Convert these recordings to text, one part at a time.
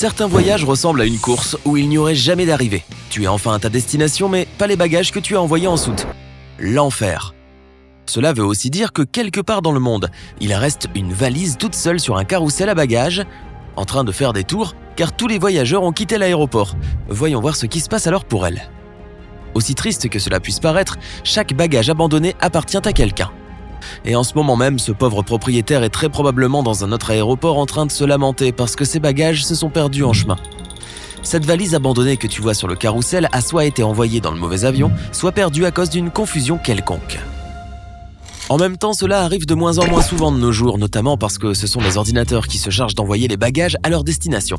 Certains voyages ressemblent à une course où il n'y aurait jamais d'arrivée. Tu es enfin à ta destination, mais pas les bagages que tu as envoyés en soute. L'enfer. Cela veut aussi dire que quelque part dans le monde, il reste une valise toute seule sur un carrousel à bagages, en train de faire des tours, car tous les voyageurs ont quitté l'aéroport. Voyons voir ce qui se passe alors pour elle. Aussi triste que cela puisse paraître, chaque bagage abandonné appartient à quelqu'un. Et en ce moment même, ce pauvre propriétaire est très probablement dans un autre aéroport en train de se lamenter parce que ses bagages se sont perdus en chemin. Cette valise abandonnée que tu vois sur le carrousel a soit été envoyée dans le mauvais avion, soit perdue à cause d'une confusion quelconque. En même temps, cela arrive de moins en moins souvent de nos jours, notamment parce que ce sont les ordinateurs qui se chargent d'envoyer les bagages à leur destination.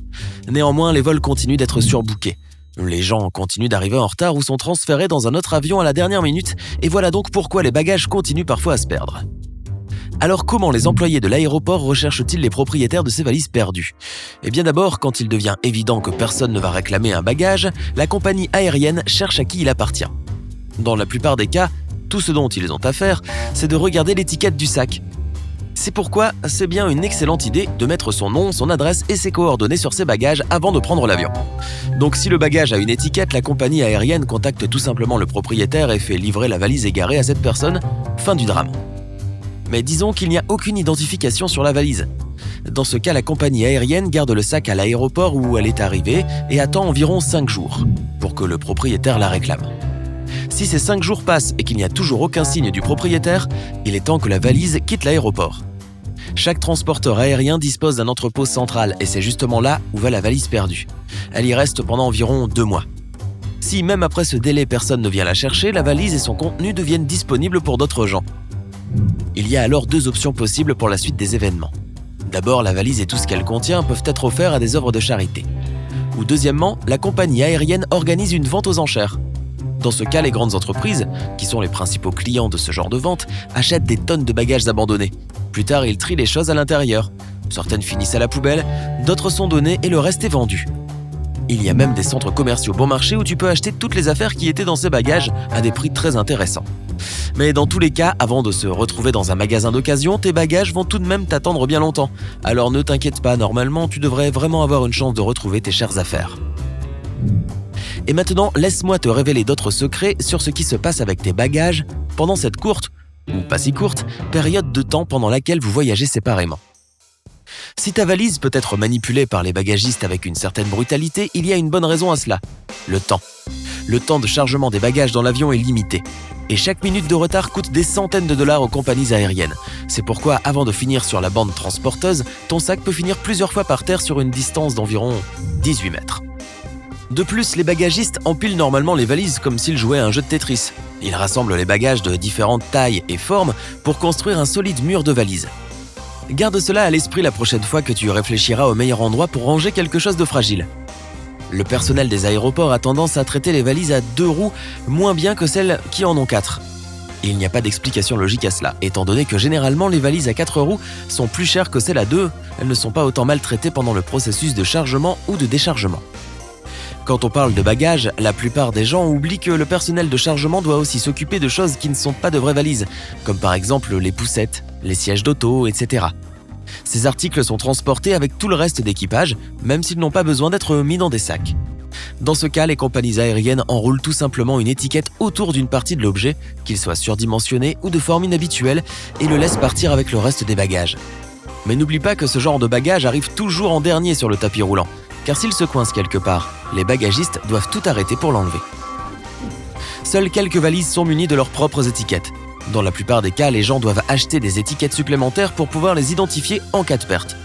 Néanmoins, les vols continuent d'être surbookés. Les gens continuent d'arriver en retard ou sont transférés dans un autre avion à la dernière minute, et voilà donc pourquoi les bagages continuent parfois à se perdre. Alors comment les employés de l'aéroport recherchent-ils les propriétaires de ces valises perdues ? Eh bien d'abord, quand il devient évident que personne ne va réclamer un bagage, la compagnie aérienne cherche à qui il appartient. Dans la plupart des cas, tout ce dont ils ont à faire, c'est de regarder l'étiquette du sac. C'est pourquoi c'est bien une excellente idée de mettre son nom, son adresse et ses coordonnées sur ses bagages avant de prendre l'avion. Donc si le bagage a une étiquette, la compagnie aérienne contacte tout simplement le propriétaire et fait livrer la valise égarée à cette personne. Fin du drame. Mais disons qu'il n'y a aucune identification sur la valise. Dans ce cas, la compagnie aérienne garde le sac à l'aéroport où elle est arrivée et attend environ 5 jours pour que le propriétaire la réclame. Si ces 5 jours passent et qu'il n'y a toujours aucun signe du propriétaire, il est temps que la valise quitte l'aéroport. Chaque transporteur aérien dispose d'un entrepôt central et c'est justement là où va la valise perdue. Elle y reste pendant environ 2 mois. Si même après ce délai personne ne vient la chercher, la valise et son contenu deviennent disponibles pour d'autres gens. Il y a alors 2 options possibles pour la suite des événements. D'abord, la valise et tout ce qu'elle contient peuvent être offerts à des œuvres de charité. Ou deuxièmement, la compagnie aérienne organise une vente aux enchères. Dans ce cas, les grandes entreprises, qui sont les principaux clients de ce genre de vente, achètent des tonnes de bagages abandonnés. Plus tard, ils trient les choses à l'intérieur. Certaines finissent à la poubelle, d'autres sont données et le reste est vendu. Il y a même des centres commerciaux bon marché où tu peux acheter toutes les affaires qui étaient dans ces bagages à des prix très intéressants. Mais dans tous les cas, avant de se retrouver dans un magasin d'occasion, tes bagages vont tout de même t'attendre bien longtemps. Alors ne t'inquiète pas, normalement, tu devrais vraiment avoir une chance de retrouver tes chères affaires. Et maintenant, laisse-moi te révéler d'autres secrets sur ce qui se passe avec tes bagages pendant cette courte, ou pas si courte, période de temps pendant laquelle vous voyagez séparément. Si ta valise peut être manipulée par les bagagistes avec une certaine brutalité, il y a une bonne raison à cela. Le temps. Le temps de chargement des bagages dans l'avion est limité. Et chaque minute de retard coûte des centaines de dollars aux compagnies aériennes. C'est pourquoi, avant de finir sur la bande transporteuse, ton sac peut finir plusieurs fois par terre sur une distance d'environ 18 mètres. De plus, les bagagistes empilent normalement les valises comme s'ils jouaient à un jeu de Tetris. Ils rassemblent les bagages de différentes tailles et formes pour construire un solide mur de valises. Garde cela à l'esprit la prochaine fois que tu réfléchiras au meilleur endroit pour ranger quelque chose de fragile. Le personnel des aéroports a tendance à traiter les valises à 2 roues moins bien que celles qui en ont 4. Il n'y a pas d'explication logique à cela, étant donné que généralement les valises à 4 roues sont plus chères que celles à 2, elles ne sont pas autant maltraitées pendant le processus de chargement ou de déchargement. Quand on parle de bagages, la plupart des gens oublient que le personnel de chargement doit aussi s'occuper de choses qui ne sont pas de vraies valises, comme par exemple les poussettes, les sièges d'auto, etc. Ces articles sont transportés avec tout le reste d'équipage, même s'ils n'ont pas besoin d'être mis dans des sacs. Dans ce cas, les compagnies aériennes enroulent tout simplement une étiquette autour d'une partie de l'objet, qu'il soit surdimensionné ou de forme inhabituelle, et le laissent partir avec le reste des bagages. Mais n'oublie pas que ce genre de bagage arrive toujours en dernier sur le tapis roulant, car s'il se coince quelque part, les bagagistes doivent tout arrêter pour l'enlever. Seules quelques valises sont munies de leurs propres étiquettes. Dans la plupart des cas, les gens doivent acheter des étiquettes supplémentaires pour pouvoir les identifier en cas de perte.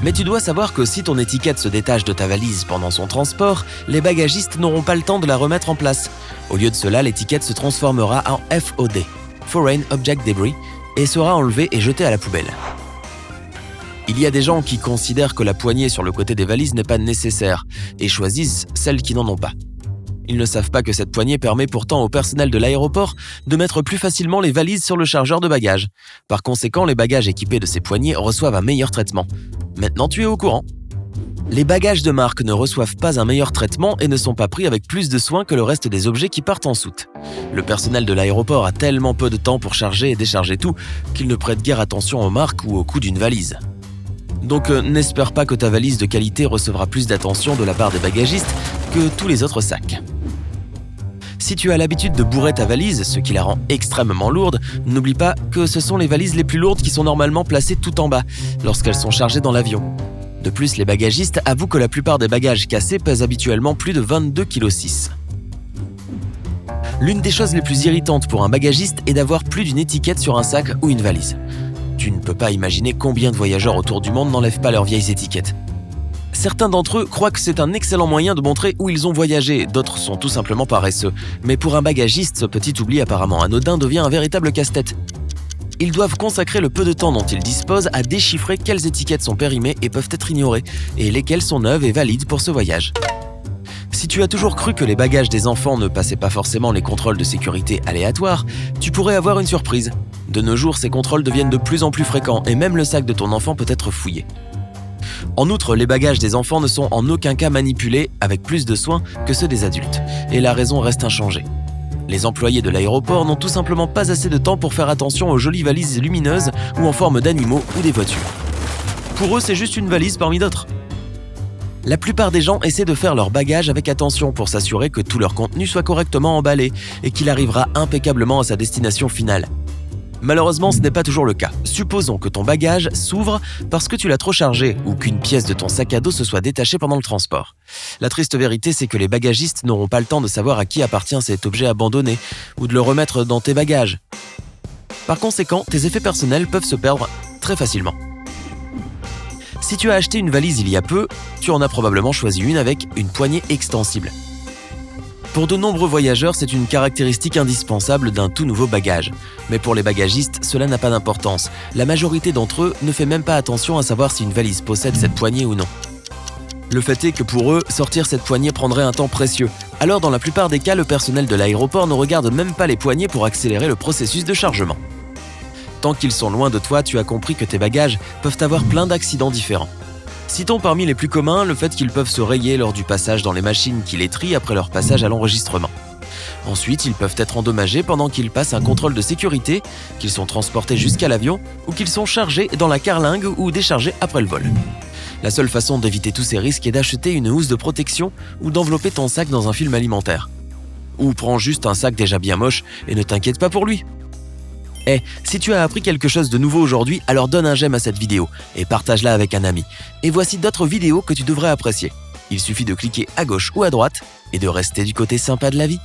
Mais tu dois savoir que si ton étiquette se détache de ta valise pendant son transport, les bagagistes n'auront pas le temps de la remettre en place. Au lieu de cela, l'étiquette se transformera en FOD, Foreign Object Debris, et sera enlevée et jetée à la poubelle. Il y a des gens qui considèrent que la poignée sur le côté des valises n'est pas nécessaire et choisissent celles qui n'en ont pas. Ils ne savent pas que cette poignée permet pourtant au personnel de l'aéroport de mettre plus facilement les valises sur le chargeur de bagages. Par conséquent, les bagages équipés de ces poignées reçoivent un meilleur traitement. Maintenant, tu es au courant. Les bagages de marque ne reçoivent pas un meilleur traitement et ne sont pas pris avec plus de soin que le reste des objets qui partent en soute. Le personnel de l'aéroport a tellement peu de temps pour charger et décharger tout qu'il ne prête guère attention aux marques ou au coût d'une valise. Donc n'espère pas que ta valise de qualité recevra plus d'attention de la part des bagagistes que tous les autres sacs. Si tu as l'habitude de bourrer ta valise, ce qui la rend extrêmement lourde, n'oublie pas que ce sont les valises les plus lourdes qui sont normalement placées tout en bas, lorsqu'elles sont chargées dans l'avion. De plus, les bagagistes avouent que la plupart des bagages cassés pèsent habituellement plus de 22,6 kg. L'une des choses les plus irritantes pour un bagagiste est d'avoir plus d'une étiquette sur un sac ou une valise. Tu ne peux pas imaginer combien de voyageurs autour du monde n'enlèvent pas leurs vieilles étiquettes. Certains d'entre eux croient que c'est un excellent moyen de montrer où ils ont voyagé, d'autres sont tout simplement paresseux. Mais pour un bagagiste, ce petit oubli apparemment anodin devient un véritable casse-tête. Ils doivent consacrer le peu de temps dont ils disposent à déchiffrer quelles étiquettes sont périmées et peuvent être ignorées, et lesquelles sont neuves et valides pour ce voyage. Si tu as toujours cru que les bagages des enfants ne passaient pas forcément les contrôles de sécurité aléatoires, tu pourrais avoir une surprise. De nos jours, ces contrôles deviennent de plus en plus fréquents et même le sac de ton enfant peut être fouillé. En outre, les bagages des enfants ne sont en aucun cas manipulés avec plus de soin que ceux des adultes, et la raison reste inchangée. Les employés de l'aéroport n'ont tout simplement pas assez de temps pour faire attention aux jolies valises lumineuses ou en forme d'animaux ou des voitures. Pour eux, c'est juste une valise parmi d'autres. La plupart des gens essaient de faire leur bagage avec attention pour s'assurer que tout leur contenu soit correctement emballé et qu'il arrivera impeccablement à sa destination finale. Malheureusement, ce n'est pas toujours le cas. Supposons que ton bagage s'ouvre parce que tu l'as trop chargé ou qu'une pièce de ton sac à dos se soit détachée pendant le transport. La triste vérité, c'est que les bagagistes n'auront pas le temps de savoir à qui appartient cet objet abandonné ou de le remettre dans tes bagages. Par conséquent, tes effets personnels peuvent se perdre très facilement. Si tu as acheté une valise il y a peu, tu en as probablement choisi une avec une poignée extensible. Pour de nombreux voyageurs, c'est une caractéristique indispensable d'un tout nouveau bagage. Mais pour les bagagistes, cela n'a pas d'importance. La majorité d'entre eux ne fait même pas attention à savoir si une valise possède cette poignée ou non. Le fait est que pour eux, sortir cette poignée prendrait un temps précieux. Alors dans la plupart des cas, le personnel de l'aéroport ne regarde même pas les poignées pour accélérer le processus de chargement. Tant qu'ils sont loin de toi, tu as compris que tes bagages peuvent avoir plein d'accidents différents. Citons parmi les plus communs le fait qu'ils peuvent se rayer lors du passage dans les machines qui les trient après leur passage à l'enregistrement. Ensuite, ils peuvent être endommagés pendant qu'ils passent un contrôle de sécurité, qu'ils sont transportés jusqu'à l'avion ou qu'ils sont chargés dans la carlingue ou déchargés après le vol. La seule façon d'éviter tous ces risques est d'acheter une housse de protection ou d'envelopper ton sac dans un film alimentaire. Ou prends juste un sac déjà bien moche et ne t'inquiète pas pour lui. Si tu as appris quelque chose de nouveau aujourd'hui, alors donne un j'aime à cette vidéo et partage-la avec un ami. Et voici d'autres vidéos que tu devrais apprécier. Il suffit de cliquer à gauche ou à droite et de rester du côté sympa de la vie.